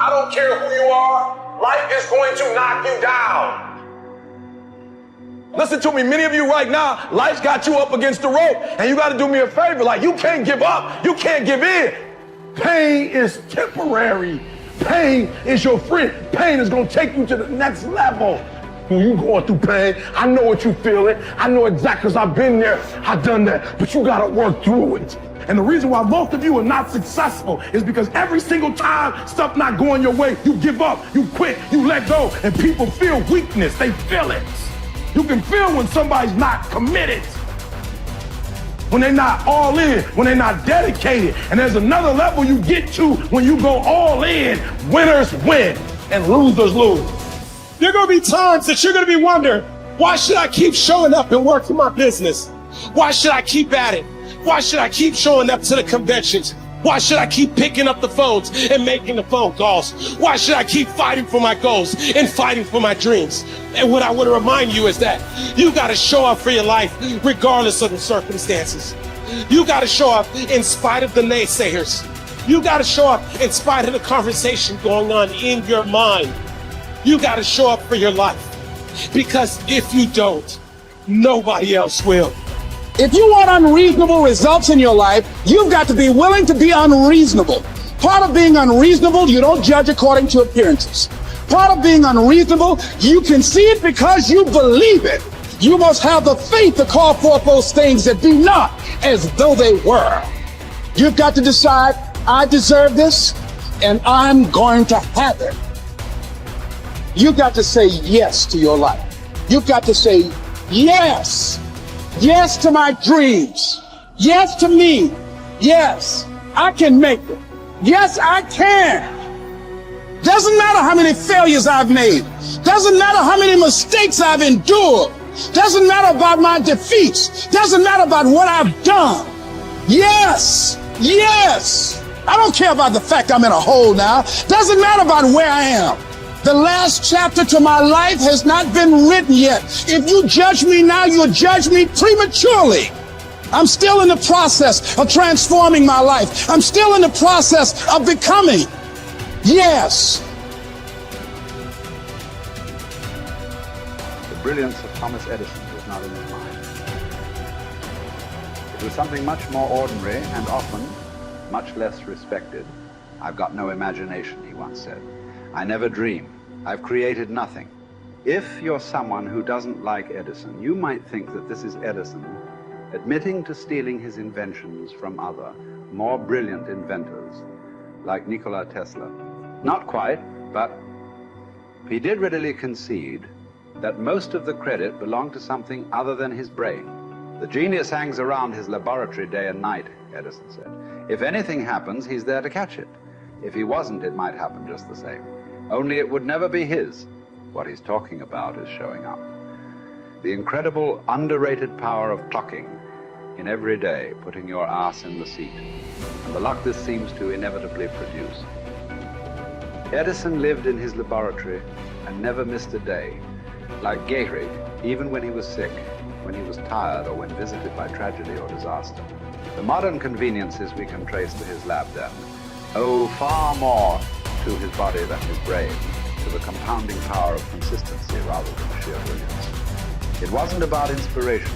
I don't care who you are, life is going to knock you down. Listen to me, many of you right now, life's got you up against the rope, and you got to do me a favor. Like, you can't give up, you can't give in. Pain is temporary. Pain is your friend. Pain is going to take you to the next level. When you going through pain, I know what you feeling. I know exactly, because I've been there, I've done that, but you got to work through it. And the reason why most of you are not successful is because every single time stuff not going your way, you give up, you quit, you let go, and people feel weakness. They feel it. You can feel when somebody's not committed, when they're not all in, when they're not dedicated. And there's another level you get to when you go all in. Winners win and losers lose. There are going to be times that you're going to be wondering, why should I keep showing up and working my business? Why should I keep at it? Why should I keep showing up to the conventions? Why should I keep picking up the phones and making the phone calls? Why should I keep fighting for my goals and fighting for my dreams? And what I want to remind you is that you got to show up for your life regardless of the circumstances. You got to show up in spite of the naysayers. You got to show up in spite of the conversation going on in your mind. You got to show up for your life, because if you don't, nobody else will. If you want unreasonable results in your life, you've got to be willing to be unreasonable. Part of being unreasonable, you don't judge according to appearances. Part of being unreasonable, you can see it because you believe it. You must have the faith to call forth those things that be not as though they were. You've got to decide, I deserve this, and I'm going to have it. You've got to say yes to your life. You've got to say yes. Yes to my dreams. Yes to me. Yes, I can make it. Yes, I can. Doesn't matter how many failures I've made. Doesn't matter how many mistakes I've endured. Doesn't matter about my defeats. Doesn't matter about what I've done. Yes, yes. I don't care about the fact I'm in a hole now. Doesn't matter about where I am. The last chapter to my life has not been written yet. If you judge me now, you'll judge me prematurely. I'm still in the process of transforming my life. I'm still in the process of becoming. Yes. The brilliance of Thomas Edison was not in his mind. It was something much more ordinary and often much less respected. I've got no imagination, he once said. I never dream. I've created nothing. If you're someone who doesn't like Edison, you might think that this is Edison admitting to stealing his inventions from other, more brilliant inventors, like Nikola Tesla. Not quite, but he did readily concede that most of the credit belonged to something other than his brain. The genius hangs around his laboratory day and night, Edison said. If anything happens, he's there to catch it. If he wasn't, it might happen just the same. Only it would never be his. What he's talking about is showing up. The incredible, underrated power of clocking in every day, putting your ass in the seat, and the luck this seems to inevitably produce. Edison lived in his laboratory and never missed a day. Like Gehrig, even when he was sick, when he was tired, or when visited by tragedy or disaster. The modern conveniences we can trace to his lab then owe far more to his body than his brain, to the compounding power of consistency rather than sheer brilliance. It wasn't about inspiration.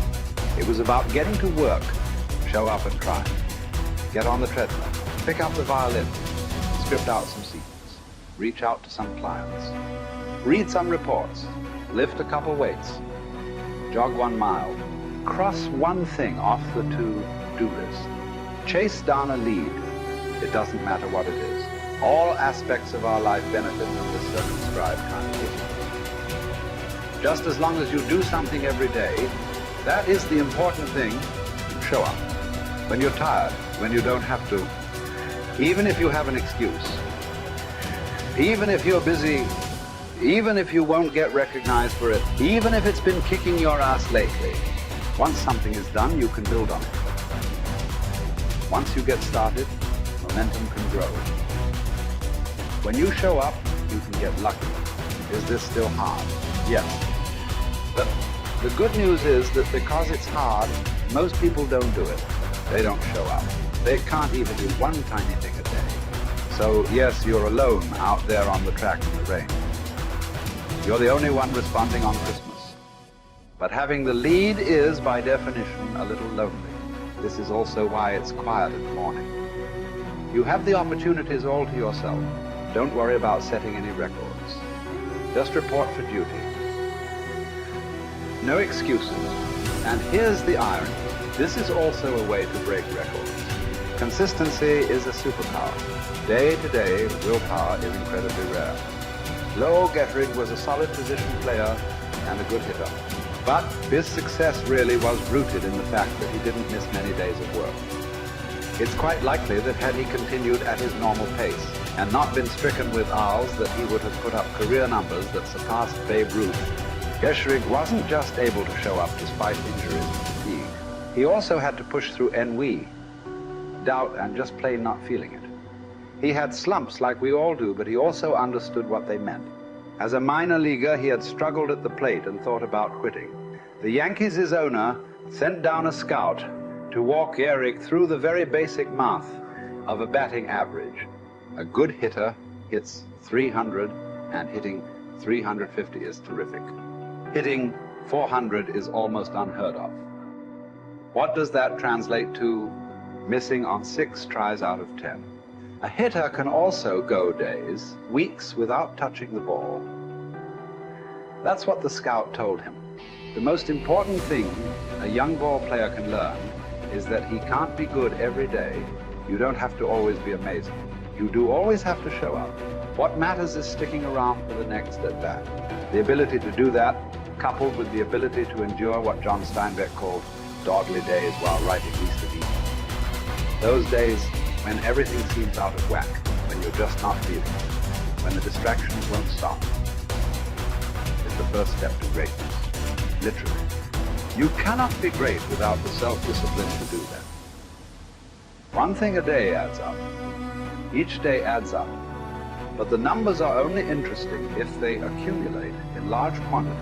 It was about getting to work, show up and try. Get on the treadmill, pick up the violin, script out some sequence, reach out to some clients, read some reports, lift a couple weights, jog 1 mile, cross one thing off the to-do list, chase down a lead. It doesn't matter what it is. All aspects of our life benefit from this circumscribed kind of discipline. Just as long as you do something every day, that is the important thing. Show up. When you're tired, when you don't have to, even if you have an excuse, even if you're busy, even if you won't get recognized for it, even if it's been kicking your ass lately, once something is done, you can build on it. Once you get started, momentum can grow. When you show up, you can get lucky. Is this still hard? Yes. But the good news is that because it's hard, most people don't do it. They don't show up. They can't even do one tiny thing a day. So yes, you're alone out there on the track in the rain. You're the only one responding on Christmas. But having the lead is, by definition, a little lonely. This is also why it's quiet in the morning. You have the opportunities all to yourself. Don't worry about setting any records. Just report for duty. No excuses. And here's the irony. This is also a way to break records. Consistency is a superpower. Day to day, willpower is incredibly rare. Lowell Gettrig was a solid position player and a good hitter. But his success really was rooted in the fact that he didn't miss many days of work. It's quite likely that had he continued at his normal pace and not been stricken with R's, that he would have put up career numbers that surpassed Babe Ruth. Gettrig wasn't just able to show up despite injuries and fatigue. He also had to push through ennui, doubt, and just plain not feeling it. He had slumps like we all do, but he also understood what they meant. As a minor leaguer, he had struggled at the plate and thought about quitting. The Yankees' owner sent down a scout to walk Gehrig through the very basic math of a batting average. A good hitter hits 300, and hitting 350 is terrific. Hitting 400 is almost unheard of. What does that translate to? Missing on 6 tries out of 10. A hitter can also go days, weeks without touching the ball. That's what the scout told him. The most important thing a young ball player can learn is that he can't be good every day. You don't have to always be amazing. You do always have to show up. What matters is sticking around for the next at bat. The ability to do that, coupled with the ability to endure what John Steinbeck called dogly days while writing East of Eden. Those days when everything seems out of whack, when you're just not feeling it, when the distractions won't stop, is the first step to greatness. Literally. You cannot be great without the self-discipline to do that. One thing a day adds up. Each day adds up. But the numbers are only interesting if they accumulate in large quantities.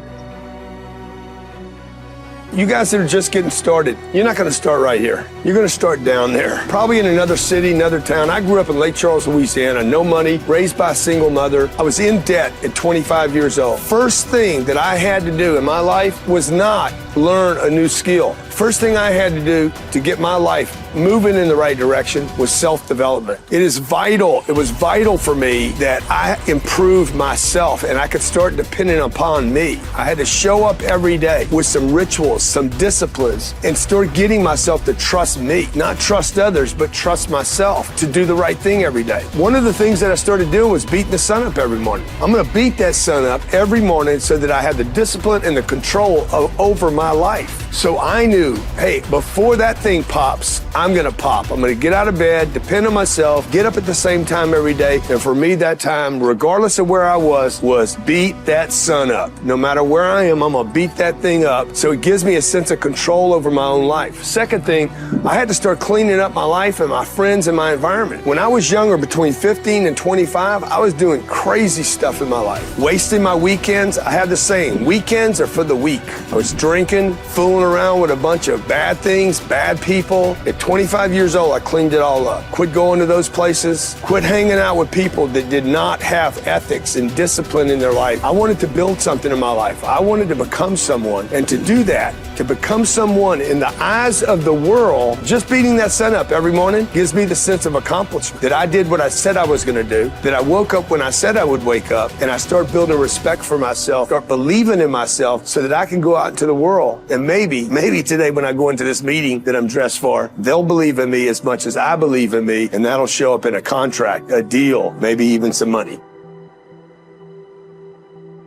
You guys that are just getting started, you're not going to start right here. You're going to start down there. Probably in another city, another town. I grew up in Lake Charles, Louisiana, no money, raised by a single mother. I was in debt at 25 years old. First thing that I had to do in my life was not learn a new skill. First thing I had to do to get my life moving in the right direction was self-development. It is vital. It was vital for me that I improved myself and I could start depending upon me. I had to show up every day with some rituals, some disciplines, and start getting myself to trust me, not trust others, but trust myself to do the right thing every day. One of the things that I started doing was beating the sun up every morning. I'm going to beat that sun up every morning so that I have the discipline and the control over my life. So I knew, hey, before that thing pops, I'm going to pop. I'm going to get out of bed, depend on myself, get up at the same time every day. And for me, that time, regardless of where I was beat that sun up. No matter where I am, I'm going to beat that thing up. So it gives me a sense of control over my own life. Second thing, I had to start cleaning up my life and my friends and my environment. When I was younger, between 15 and 25, I was doing crazy stuff in my life. Wasting my weekends. I have the saying, weekends are for the weak. I was drinking, fooling around with a bunch of bad things, bad people. At 25 years old, I cleaned it all up. Quit going to those places. Quit hanging out with people that did not have ethics and discipline in their life. I wanted to build something in my life. I wanted to become someone. And to do that, to become someone in the eyes of the world, just beating that sun up every morning gives me the sense of accomplishment that I did what I said I was going to do, that I woke up when I said I would wake up, and I start building respect for myself, start believing in myself so that I can go out into the world. And maybe today when I go into this meeting that I'm dressed for, they'll believe in me as much as I believe in me, and that'll show up in a contract, a deal, maybe even some money.